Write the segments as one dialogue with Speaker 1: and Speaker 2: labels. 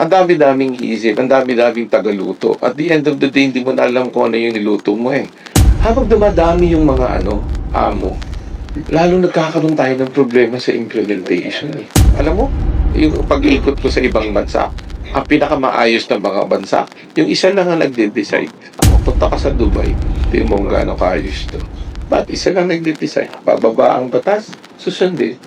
Speaker 1: ang dami-daming iisip, ang dami-daming tagaluto. At the end of the day, hindi mo na alam kung ano yung niluto mo eh. Habang dumadami yung mga amo, lalo nagkakaroon tayo ng problema sa implementation eh. Alam mo, yung pag-ikot ko sa ibang bansa, ang pinakamaayos na mga bansa, yung isa lang ang nagde-decide. Punta ka sa Dubai, hindi mo gaano kaayos to. But isa lang nagde-decide. Bababa ang batas, susundin.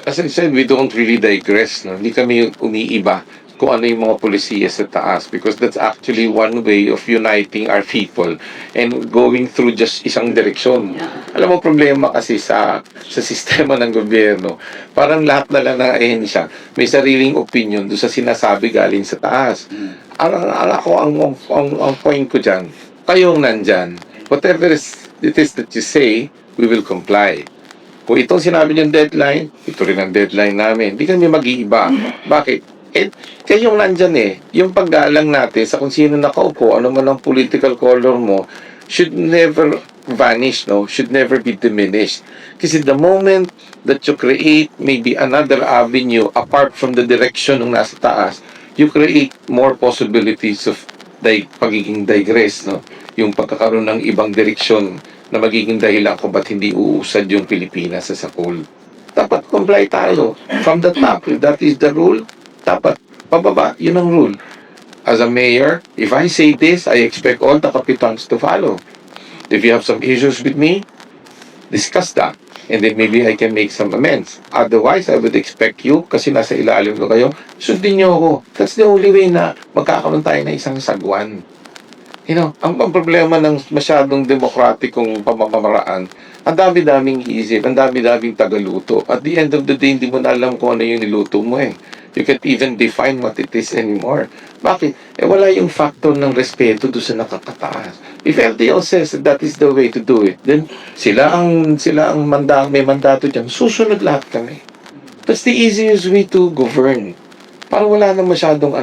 Speaker 1: As I said, we don't really digress. No? Hindi kami umiiba kung ano yung mga polisiya sa taas because that's actually one way of uniting our people and going through just isang direksyon. Alam mo, problema kasi sa sistema ng gobyerno, parang lahat na lang ng ahensya may sariling opinion doon sa sinasabi galing sa taas. Ang point ko dyan, kayong nandyan, whatever it is that you say, we will comply. Kung itong sinabi niyong deadline, ito rin ang deadline namin. Hindi kami mag-iiba. Bakit? Kayong nandyan yung paggalang natin sa kung sino nakaupo, ano man ang political color mo, should never vanish, no? Should never be diminished. Kasi the moment that you create maybe another avenue apart from the direction ng nasa taas, you create more possibilities of pagiging digress, no? Yung pagkakaroon ng ibang direksyon na magiging dahilan kung ba't hindi uusad yung Pilipinas sa sakul. Dapat comply tayo from the top. If that is the rule, dapat pababa. Yun ang rule. As a mayor, if I say this, I expect all the capitans to follow. If you have some issues with me, discuss that. And then maybe I can make some amends. Otherwise, I would expect you, kasi nasa ilalim ko kayo, sundin niyo ako. That's the only way na magkakaroon tayo na isang sagwan. You know, ang problema ng masyadong demokratikong pamamaraan, ang dami-daming iisip, ang dami-daming tagaluto. At the end of the day, hindi mo na alam kung ano yung niluto mo eh. You can't even define what it is anymore. Bakit? Wala yung factor ng respeto doon sa nakakataas. If LTO says that is the way to do it, then sila ang may mandato dyan, susunod lahat kami. That's the easiest way to govern. Para wala nang masyadong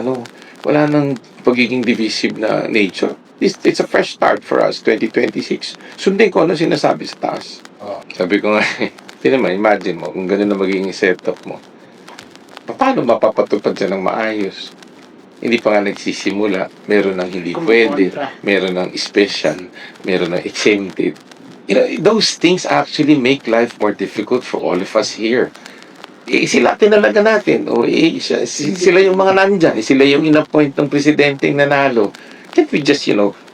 Speaker 1: wala nang pagiging divisive na nature. It's a fresh start for us, 2026. Sundin ko ano sinasabi sa taas. Sabi ko nga, naman, imagine mo, kung gano'n na magiging setup mo, paano mapapatupad siya ng maayos? Hindi pa nga nagsisimula, meron ng hindi pwede, meron ng special, meron ng exempted. You know, those things actually make life more difficult for all of us here. Sila tinalaga natin, sila yung mga nandyan, sila yung in-appoint ng presidenteng nanalo. Can't we just,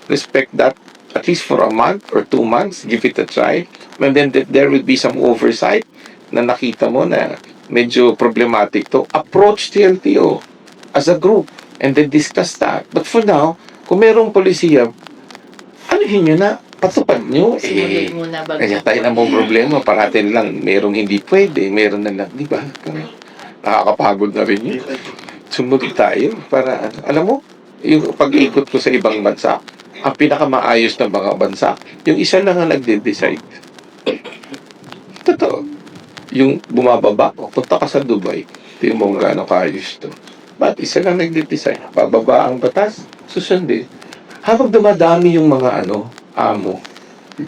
Speaker 1: respect that at least for a month or 2 months, give it a try, and then there will be some oversight na nakita mo na medyo problematic to, approach the LTO as a group and then discuss that. But for now, kung merong polisiya, anuhin nyo na, patupad nyo. Kaya tayo na mong problema, parating lang, merong hindi pwede, meron na lang, di ba? Nakakapagod na rin yun. Sumunod tayo para, alam mo, yung pag-ikot ko sa ibang bansa, ang pinakamaayos na mga bansa, yung isa lang ang nagde-decide. Totoo. Yung bumababa, punta ka sa Dubai, hindi mo gaano kaayos to. But isa lang nagde-decide. Bababa ang batas, susundin. Habang dumadami yung mga amo,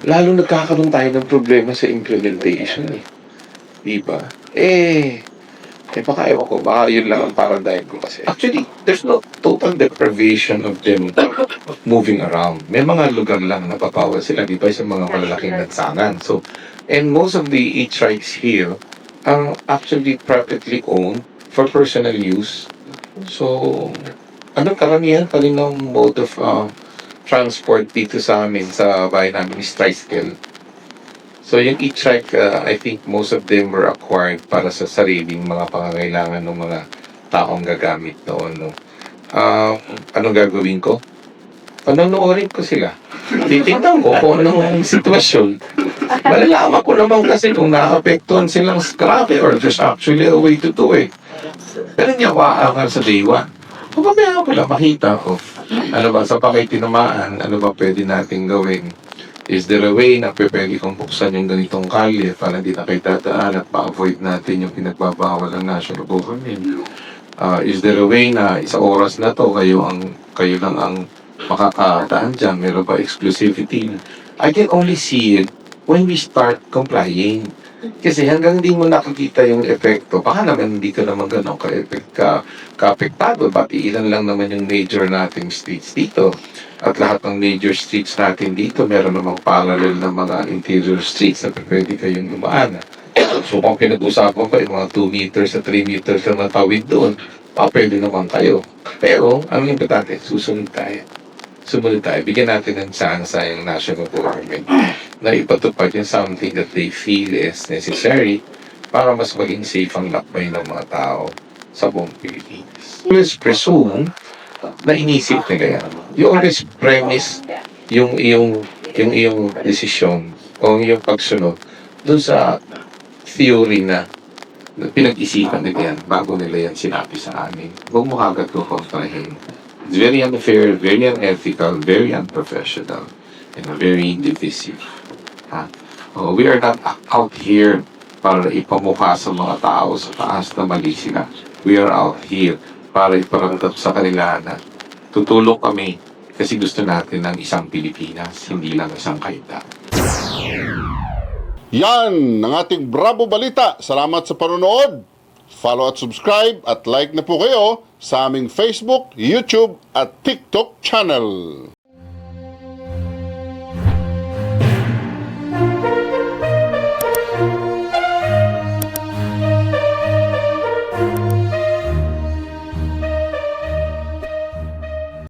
Speaker 1: lalo nagkakaroon tayo ng problema sa implementation eh. Diba? Baka ewan ko, baka yun lang ang paradigm ko kasi. Actually, there's no total deprivation of them moving around. May mga lugar lang na napapawal sila, di ba, sa mga malalaking lansangan. So, and most of the e-trikes here are actually privately owned for personal use. So, kaninang mode of transport dito sa amin, sa bayan namin is tricycle. So, yung e-trike, I think most of them were acquired para sa sariling mga pangangailangan ng mga taong gagamit noon. No? Anong gagawin ko? Panonoodin ko sila. Titignan ko kung anong sitwasyon. Malalaman ko naman kasi kung nakapektuhan silang scrappy or there's actually a way to do it. Pero hindi ako aangal sa day one. Pababaya ko lang, makita ko. Ano ba, sa pakitinamaan, ano ba pwede natin gawin? Is there a way na pwede kong buksan yung ganitong kalye para hindi na kayo dadaan at pa-avoid natin yung pinagbabawal ng national government? Is there a way na sa oras na to, kayo lang ang makakataan dyan? Meron ba exclusivity? I can only see it when we start complying. Kasi hanggang hindi mo nakikita yung epekto, baka naman hindi ka naman ganun ka-apektado. Pati ilan lang naman yung major nating streets dito. At lahat ng major streets natin dito, meron namang parallel na mga interior streets na pwede kayong dumaan. So kung pinag-usapan pa yung mga 2 meters at 3 meters na natawid doon, pwede naman kayo. Pero, ang importante, susunod tayo. Sumunod tayo. Bigyan natin ng chance yung national government na ipatupad yung something that they feel is necessary para mas maging safe ang lakbay ng mga tao sa buong Pilipinas. Always presume na inisip na kaya. You always premise yung iyong desisyon o yung pagsunod dun sa theory na pinag-isipan nila yan bago nila yan sinabi sa amin. Huwag mo agad ko kontrahin. It's very unfair, very unethical, very unprofessional, and very divisive. Ha? Oh, we are not out here para ipamukha sa mga tao sa taas na mali sila. We are out here para iparamdam sa kanila na tutulong kami kasi gusto natin ng isang Pilipinas, hindi lang isang kaita.
Speaker 2: Yan ang ating Bravo Balita. Salamat sa panonood. Follow at subscribe at like na po kayo sa aming Facebook, YouTube at TikTok channel.